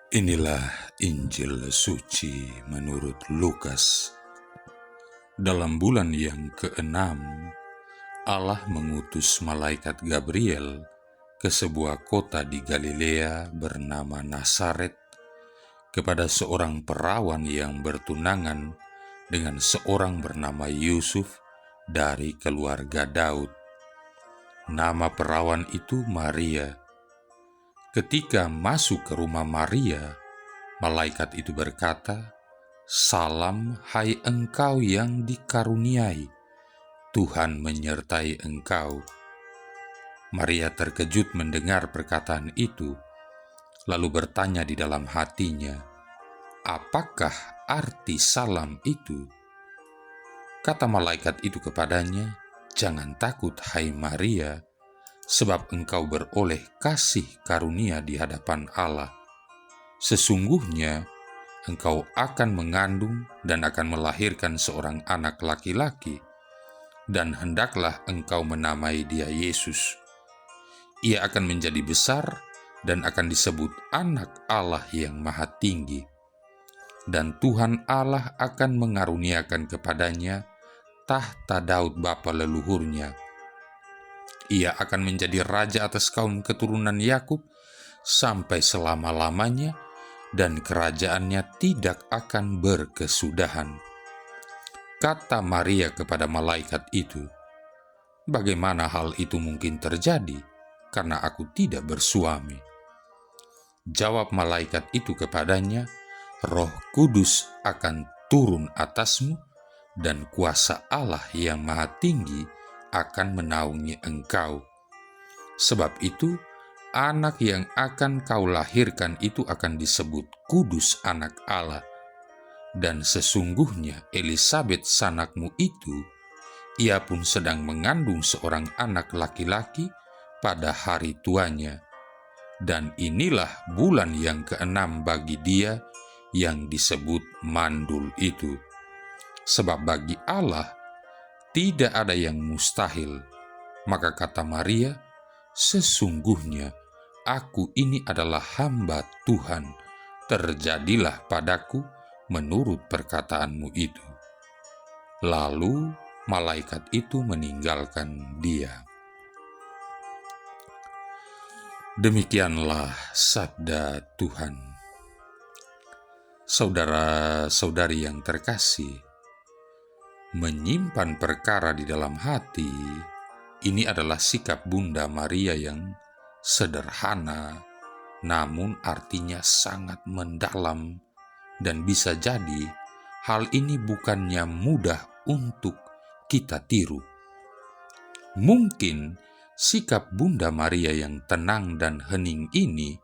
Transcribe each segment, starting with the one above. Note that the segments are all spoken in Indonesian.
Inilah Injil suci menurut Lukas. Dalam bulan yang ke-6, Allah mengutus malaikat Gabriel ke sebuah kota di Galilea bernama Nazaret kepada seorang perawan yang bertunangan dengan seorang bernama Yusuf dari keluarga Daud. Nama perawan itu Maria. Ketika masuk ke rumah Maria, malaikat itu berkata, "Salam, hai engkau yang dikaruniai, Tuhan menyertai engkau." Maria terkejut mendengar perkataan itu, lalu bertanya di dalam hatinya, "Apakah arti salam itu?" Kata malaikat itu kepadanya, "Jangan takut, hai Maria, sebab engkau beroleh kasih karunia di hadapan Allah. Sesungguhnya engkau akan mengandung dan akan melahirkan seorang anak laki-laki, dan hendaklah engkau menamai dia Yesus. Ia akan menjadi besar dan akan disebut Anak Allah yang Maha Tinggi. Dan Tuhan Allah akan mengaruniakan kepadanya tahta Daud bapa leluhurnya. Ia akan menjadi raja atas kaum keturunan Yakub sampai selama-lamanya, dan kerajaannya tidak akan berkesudahan." Kata Maria kepada malaikat itu, "Bagaimana hal itu mungkin terjadi, karena aku tidak bersuami?" Jawab malaikat itu kepadanya, "Roh Kudus akan turun atasmu, dan kuasa Allah yang Maha Tinggi akan menaungi engkau. Sebab itu, anak yang akan kau lahirkan itu akan disebut Kudus Anak Allah. Dan sesungguhnya Elisabet sanakmu itu, ia pun sedang mengandung seorang anak laki-laki pada hari tuanya. Dan inilah bulan yang ke-6 bagi dia yang disebut mandul itu. Sebab bagi Allah tidak ada yang mustahil." Maka kata Maria, "Sesungguhnya aku ini adalah hamba Tuhan, terjadilah padaku menurut perkataanmu itu." Lalu malaikat itu meninggalkan dia. Demikianlah sabda Tuhan. Saudara-saudari yang terkasih, menyimpan perkara di dalam hati, ini adalah sikap Bunda Maria yang sederhana, namun artinya sangat mendalam, dan bisa jadi hal ini bukannya mudah untuk kita tiru. Mungkin sikap Bunda Maria yang tenang dan hening ini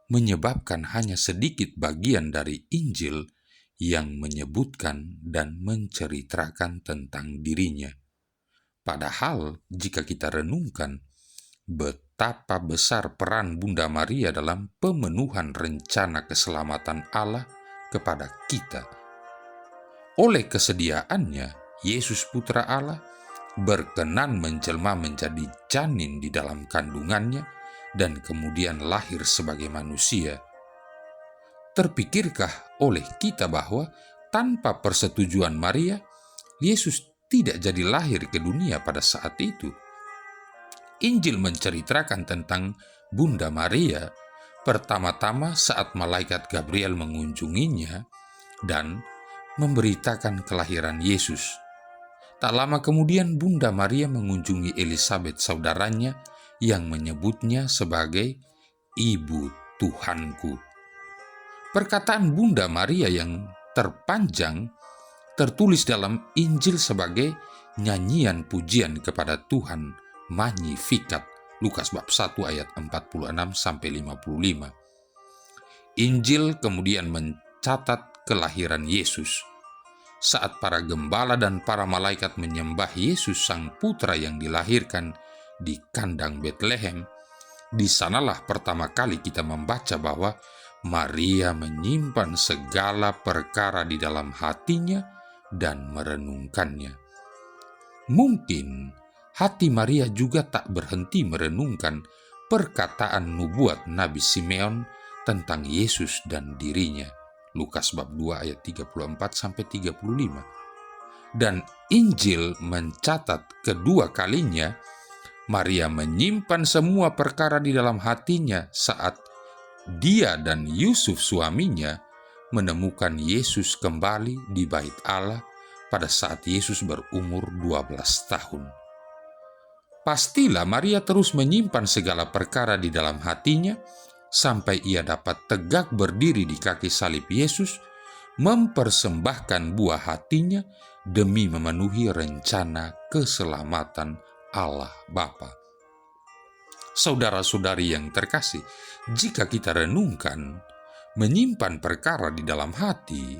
menyebabkan hanya sedikit bagian dari Injil yang menyebutkan dan menceritakan tentang dirinya. Padahal jika kita renungkan betapa besar peran Bunda Maria dalam pemenuhan rencana keselamatan Allah kepada kita. Oleh kesediaannya, Yesus Putra Allah berkenan menjelma menjadi janin di dalam kandungannya dan kemudian lahir sebagai manusia. Terpikirkah oleh kita bahwa tanpa persetujuan Maria, Yesus tidak jadi lahir ke dunia pada saat itu? Injil menceritakan tentang Bunda Maria pertama-tama saat malaikat Gabriel mengunjunginya dan memberitakan kelahiran Yesus. Tak lama kemudian Bunda Maria mengunjungi Elisabet saudaranya yang menyebutnya sebagai Ibu Tuhanku. Perkataan Bunda Maria yang terpanjang tertulis dalam Injil sebagai nyanyian pujian kepada Tuhan, Magnificat, Lukas bab 1 ayat 46-55. Injil kemudian mencatat kelahiran Yesus. Saat para gembala dan para malaikat menyembah Yesus Sang Putra yang dilahirkan di kandang Betlehem, di sanalah pertama kali kita membaca bahwa Maria menyimpan segala perkara di dalam hatinya dan merenungkannya. Mungkin hati Maria juga tak berhenti merenungkan perkataan nubuat Nabi Simeon tentang Yesus dan dirinya. Lukas bab 2 ayat 34-35. Dan Injil mencatat kedua kalinya Maria menyimpan semua perkara di dalam hatinya saat dia dan Yusuf suaminya menemukan Yesus kembali di bait Allah pada saat Yesus berumur 12 tahun. Pastilah Maria terus menyimpan segala perkara di dalam hatinya sampai ia dapat tegak berdiri di kaki salib Yesus, mempersembahkan buah hatinya demi memenuhi rencana keselamatan Allah Bapa. Saudara-saudari yang terkasih, jika kita renungkan, menyimpan perkara di dalam hati,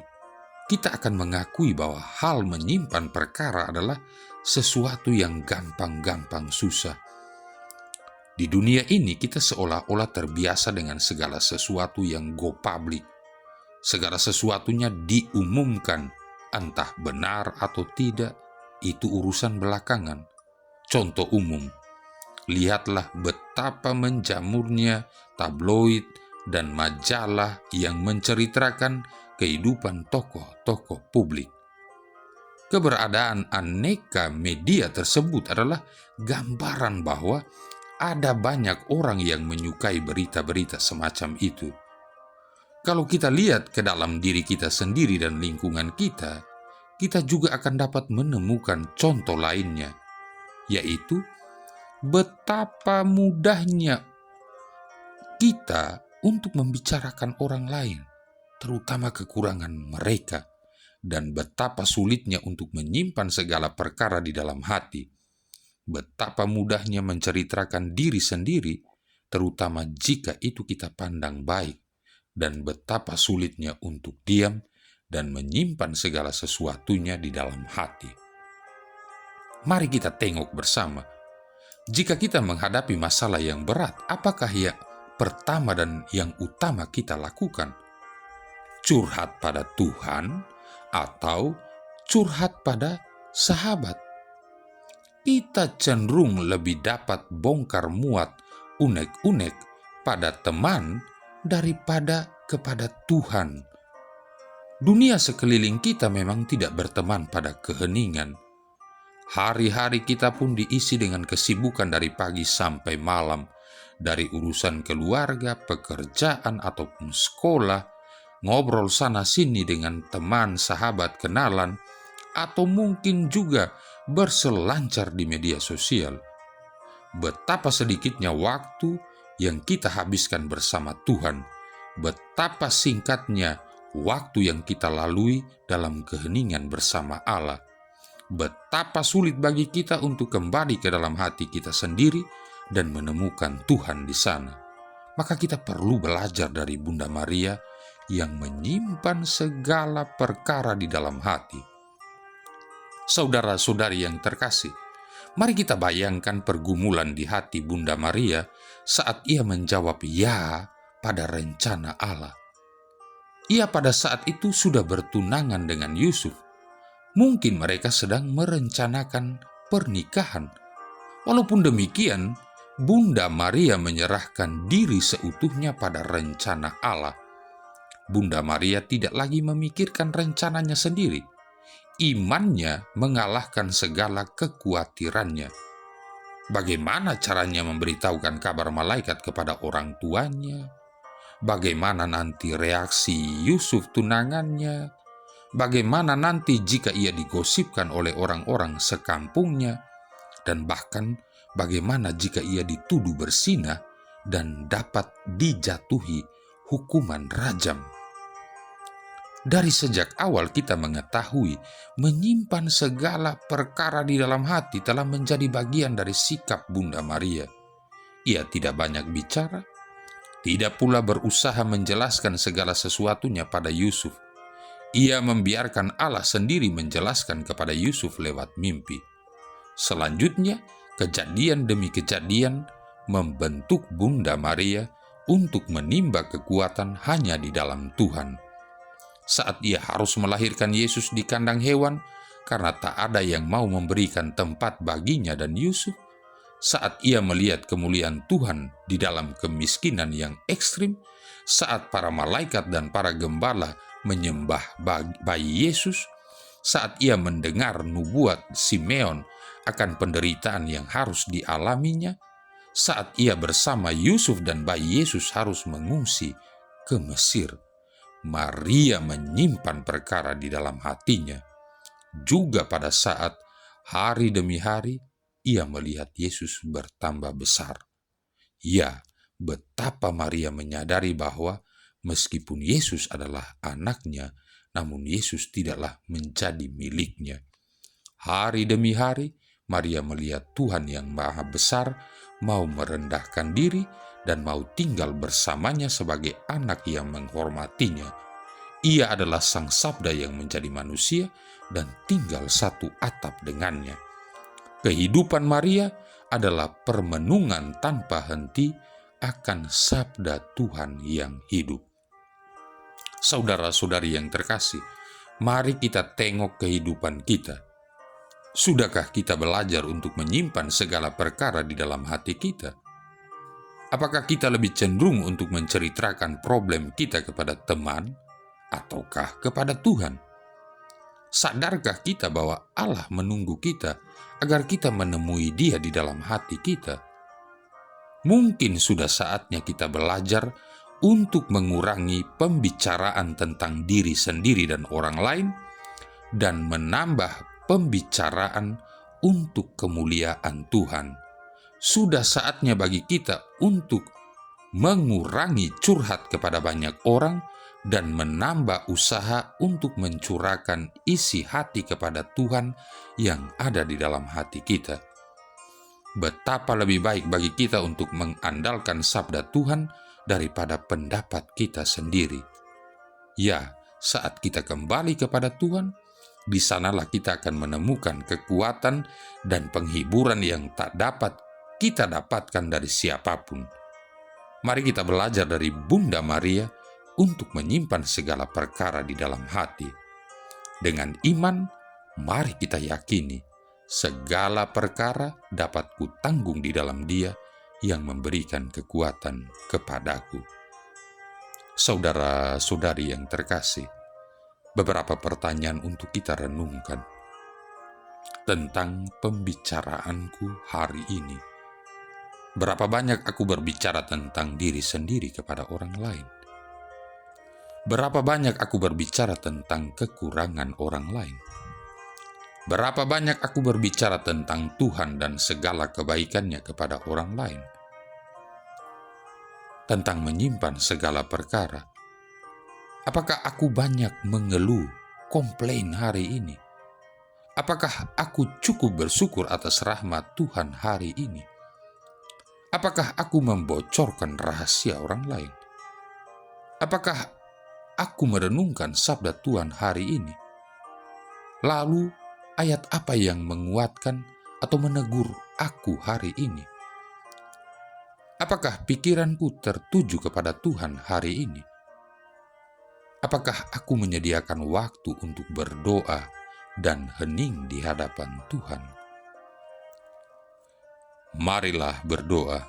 kita akan mengakui bahwa hal menyimpan perkara adalah sesuatu yang gampang-gampang susah. Di dunia ini kita seolah-olah terbiasa dengan segala sesuatu yang go public. Segala sesuatunya diumumkan, entah benar atau tidak, itu urusan belakangan. Contoh umum, lihatlah betapa menjamurnya tabloid dan majalah yang menceritakan kehidupan tokoh-tokoh publik. Keberadaan aneka media tersebut adalah gambaran bahwa ada banyak orang yang menyukai berita-berita semacam itu. Kalau kita lihat ke dalam diri kita sendiri dan lingkungan kita, kita juga akan dapat menemukan contoh lainnya, yaitu betapa mudahnya kita untuk membicarakan orang lain, terutama kekurangan mereka, dan betapa sulitnya untuk menyimpan segala perkara di dalam hati. Betapa mudahnya menceritakan diri sendiri, terutama jika itu kita pandang baik, dan betapa sulitnya untuk diam dan menyimpan segala sesuatunya di dalam hati. Mari kita tengok bersama, jika kita menghadapi masalah yang berat, apakah yang pertama dan yang utama kita lakukan? Curhat pada Tuhan atau curhat pada sahabat? Kita cenderung lebih dapat bongkar muat unek-unek pada teman daripada kepada Tuhan. Dunia sekeliling kita memang tidak berteman pada keheningan. Hari-hari kita pun diisi dengan kesibukan dari pagi sampai malam, dari urusan keluarga, pekerjaan, ataupun sekolah, ngobrol sana-sini dengan teman, sahabat, kenalan, atau mungkin juga berselancar di media sosial. Betapa sedikitnya waktu yang kita habiskan bersama Tuhan, betapa singkatnya waktu yang kita lalui dalam keheningan bersama Allah. Betapa sulit bagi kita untuk kembali ke dalam hati kita sendiri dan menemukan Tuhan di sana. Maka kita perlu belajar dari Bunda Maria yang menyimpan segala perkara di dalam hati. Saudara-saudari yang terkasih, mari kita bayangkan pergumulan di hati Bunda Maria saat ia menjawab ya pada rencana Allah. Ia pada saat itu sudah bertunangan dengan Yusuf. Mungkin mereka sedang merencanakan pernikahan. Walaupun demikian, Bunda Maria menyerahkan diri seutuhnya pada rencana Allah. Bunda Maria tidak lagi memikirkan rencananya sendiri. Imannya mengalahkan segala kekhawatirannya. Bagaimana caranya memberitahukan kabar malaikat kepada orang tuanya? Bagaimana nanti reaksi Yusuf tunangannya? Bagaimana nanti jika ia digosipkan oleh orang-orang sekampungnya? Dan bahkan bagaimana jika ia dituduh berzinah dan dapat dijatuhi hukuman rajam? Dari sejak awal kita mengetahui menyimpan segala perkara di dalam hati telah menjadi bagian dari sikap Bunda Maria. Ia tidak banyak bicara, tidak pula berusaha menjelaskan segala sesuatunya pada Yusuf. Ia membiarkan Allah sendiri menjelaskan kepada Yusuf lewat mimpi. Selanjutnya, kejadian demi kejadian membentuk Bunda Maria untuk menimba kekuatan hanya di dalam Tuhan. Saat ia harus melahirkan Yesus di kandang hewan karena tak ada yang mau memberikan tempat baginya dan Yusuf, saat ia melihat kemuliaan Tuhan di dalam kemiskinan yang ekstrim, saat para malaikat dan para gembala menyembah bayi Yesus, saat ia mendengar nubuat Simeon akan penderitaan yang harus dialaminya, saat ia bersama Yusuf dan bayi Yesus harus mengungsi ke Mesir. Maria menyimpan perkara di dalam hatinya. Juga pada saat hari demi hari ia melihat Yesus bertambah besar. Ya, betapa Maria menyadari bahwa meskipun Yesus adalah anaknya, namun Yesus tidaklah menjadi miliknya. Hari demi hari, Maria melihat Tuhan yang Maha Besar mau merendahkan diri dan mau tinggal bersamanya sebagai anak yang menghormatinya. Ia adalah Sang Sabda yang menjadi manusia dan tinggal satu atap dengannya. Kehidupan Maria adalah permenungan tanpa henti akan sabda Tuhan yang hidup. Saudara-saudari yang terkasih, mari kita tengok kehidupan kita. Sudahkah kita belajar untuk menyimpan segala perkara di dalam hati kita? Apakah kita lebih cenderung untuk menceritakan problem kita kepada teman ataukah kepada Tuhan? Sadarkah kita bahwa Allah menunggu kita agar kita menemui Dia di dalam hati kita? Mungkin sudah saatnya kita belajar untuk mengurangi pembicaraan tentang diri sendiri dan orang lain dan menambah pembicaraan untuk kemuliaan Tuhan. Sudah saatnya bagi kita untuk mengurangi curhat kepada banyak orang dan menambah usaha untuk mencurahkan isi hati kepada Tuhan yang ada di dalam hati kita. Betapa lebih baik bagi kita untuk mengandalkan sabda Tuhan daripada pendapat kita sendiri. Ya, saat kita kembali kepada Tuhan, di sanalah kita akan menemukan kekuatan dan penghiburan yang tak dapat kita dapatkan dari siapapun. Mari kita belajar dari Bunda Maria untuk menyimpan segala perkara di dalam hati. Dengan iman, mari kita yakini segala perkara dapat kutanggung di dalam Dia yang memberikan kekuatan kepadaku. Saudara-saudari yang terkasih, beberapa pertanyaan untuk kita renungkan tentang pembicaraanku hari ini. Berapa banyak aku berbicara tentang diri sendiri kepada orang lain? Berapa banyak aku berbicara tentang kekurangan orang lain? Berapa banyak aku berbicara tentang Tuhan dan segala kebaikannya kepada orang lain? Tentang menyimpan segala perkara, apakah aku banyak mengeluh, komplain hari ini? Apakah aku cukup bersyukur atas rahmat Tuhan hari ini? Apakah aku membocorkan rahasia orang lain? Apakah aku merenungkan sabda Tuhan hari ini? Lalu, ayat apa yang menguatkan atau menegur aku hari ini? Apakah pikiranku tertuju kepada Tuhan hari ini? Apakah aku menyediakan waktu untuk berdoa dan hening di hadapan Tuhan? Marilah berdoa.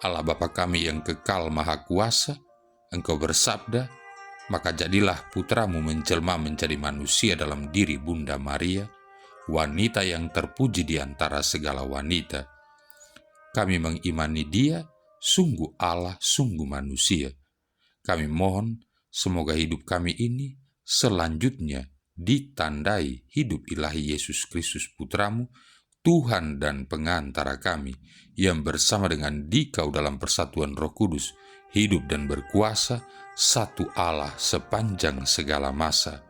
Allah Bapa kami yang kekal maha kuasa, Engkau bersabda, maka jadilah putramu menjelma menjadi manusia dalam diri Bunda Maria, wanita yang terpuji di antara segala wanita. Kami mengimani Dia, sungguh Allah, sungguh manusia. Kami mohon, semoga hidup kami ini selanjutnya ditandai hidup ilahi Yesus Kristus Putramu, Tuhan dan pengantara kami, yang bersama dengan Dikau dalam persatuan Roh Kudus, hidup dan berkuasa, satu Allah sepanjang segala masa.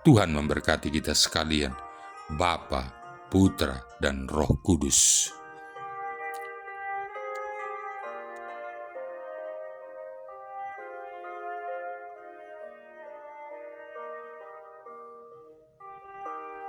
Tuhan memberkati kita sekalian, Bapa, Putra, dan Roh Kudus.